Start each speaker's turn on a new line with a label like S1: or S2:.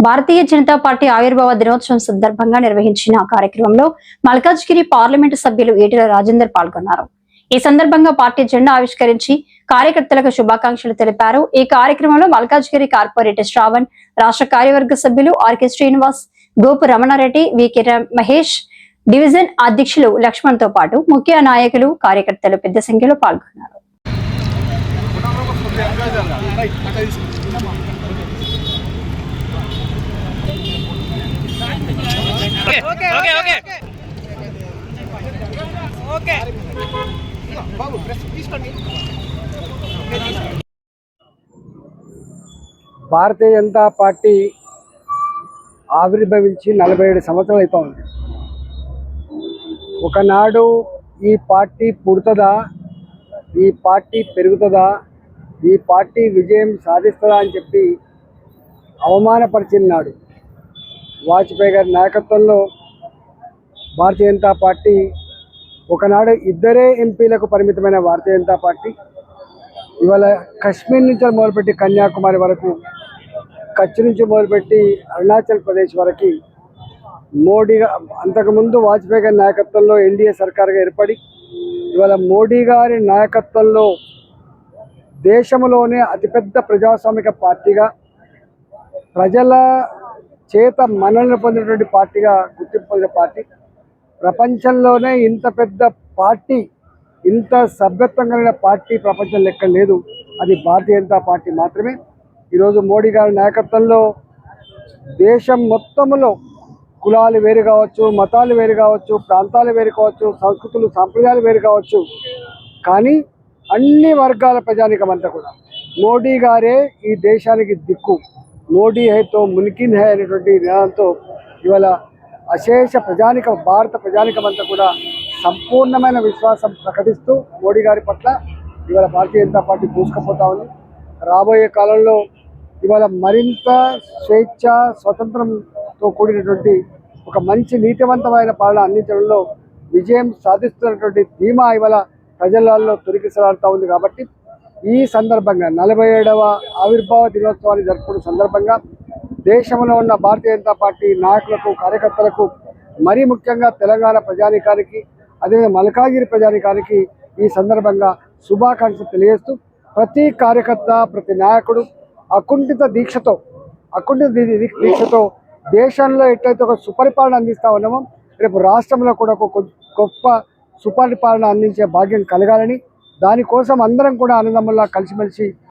S1: Bharatiya Janata party ఆవిర్భావ దినోత్సవం సందర్భంగా నిర్వహించిన కార్యక్రమంలో మల్కాజ్గిరి పార్లమెంటు సభ్యులు ఈటెల రాజేందర్ పాల్గొన్నారు. ఈ సందర్భంగా పార్టీ జెండా ఆవిష్కరించి కార్యకర్తలకు శుభాకాంక్షలు తెలిపారు. ఈ కార్యక్రమంలో మల్కాజ్గిరి కార్పొరేటర్ శ్రావణ్, రాష్ట్ర కార్యవర్గ సభ్యులు ఆర్కే శ్రీనివాస్, గోపు రమణారెడ్డి, వికే మహేష్, డివిజన్ అధ్యక్షులు లక్ష్మణ్ తో పాటు ముఖ్య నాయకులు, కార్యకర్తలు పెద్ద సంఖ్యలో పాల్గొన్నారు.
S2: భారతీయ జనతా పార్టీ ఆవిర్భవించి 47 సంవత్సరాలు అవుతుంది. ఒకనాడు ఈ పార్టీ పుడుతుందా, ఈ పార్టీ పెరుగుతుందా, ఈ పార్టీ విజయం సాధిస్తుందా అని చెప్పి అవమానపరిచినాడు. వాజ్పేయి గారి నాయకత్వంలో భారతీయ జనతా పార్టీ ఒకనాడు 2 ఎంపీలకు పరిమితమైన భారతీయ జనతా పార్టీ ఇవాళ కాశ్మీర్ నుంచి మొదలుపెట్టి కన్యాకుమారి వరకు, కచ్ నుంచి మొదలుపెట్టి అరుణాచల్ ప్రదేశ్ వరకు మోడీ అంతకుముందు వాజ్పేయి గారి నాయకత్వంలో ఎన్డీఏ సర్కారుగా ఏర్పడి ఇవాళ మోడీ గారి నాయకత్వంలో దేశంలోనే అతిపెద్ద ప్రజాస్వామిక పార్టీగా, ప్రజల చేత మన్ననలు పొందినటువంటి పార్టీగా గుర్తింపు పొందిన పార్టీ, ప్రపంచంలోనే ఇంత పెద్ద పార్టీ, ఇంత సభ్యత్వం కలిగిన పార్టీ ప్రపంచంలో ఎక్కడ లేదు. అది భారతీయ జనతా పార్టీ మాత్రమే. ఈరోజు మోడీ గారి నాయకత్వంలో దేశం మొత్తంలో కులాలు వేరు కావచ్చు, మతాలు వేరు కావచ్చు, ప్రాంతాలు వేరు కావచ్చు, సంస్కృతులు సాంప్రదాయాలు వేరు కావచ్చు, కానీ అన్ని వర్గాల ప్రజానికం అంతా కూడా మోడీ గారే ఈ దేశానికి దిక్కు. మోడీ హైతో మున్కిన్ హై అనేటువంటి నినాదంతో ఇవాళ అశేష ప్రజానికం, భారత ప్రజానికం అంతా కూడా సంపూర్ణమైన విశ్వాసం ప్రకటిస్తూ మోడీ గారి పట్ల ఇవాళ భారతీయ జనతా పార్టీ దూసుకుపోతా ఉంది. రాబోయే కాలంలో ఇవాళ మరింత స్వేచ్ఛ, స్వతంత్రంతో కూడినటువంటి ఒక మంచి నీతివంతమైన పాలన అందించడంలో విజయం సాధిస్తున్నటువంటి ధీమా ఇవాళ ప్రజలలో తొలగిసలాడుతూ ఉంది. కాబట్టి ఈ సందర్భంగా 47వ ఆవిర్భావ దినోత్సవాన్ని జరుపుకున్న సందర్భంగా దేశంలో ఉన్న భారతీయ జనతా పార్టీ నాయకులకు, కార్యకర్తలకు, మరీ ముఖ్యంగా తెలంగాణ ప్రజానికానికి, అదేవిధంగా మల్కాజ్గిరి ప్రజానికానికి ఈ సందర్భంగా శుభాకాంక్షలు తెలియజేస్తూ ప్రతి కార్యకర్త, ప్రతి నాయకుడు అకుంఠిత దీక్షతో దేశంలో ఎట్లయితే ఒక సుపరిపాలన అందిస్తూ ఉన్నామో రేపు రాష్ట్రంలో కూడా ఒక గొప్ప సుపరిపాలన అందించే భాగ్యం కలగాలని, దానికోసం అందరం కూడా అన్నదమ్ముల్లా కలిసిమెలిసి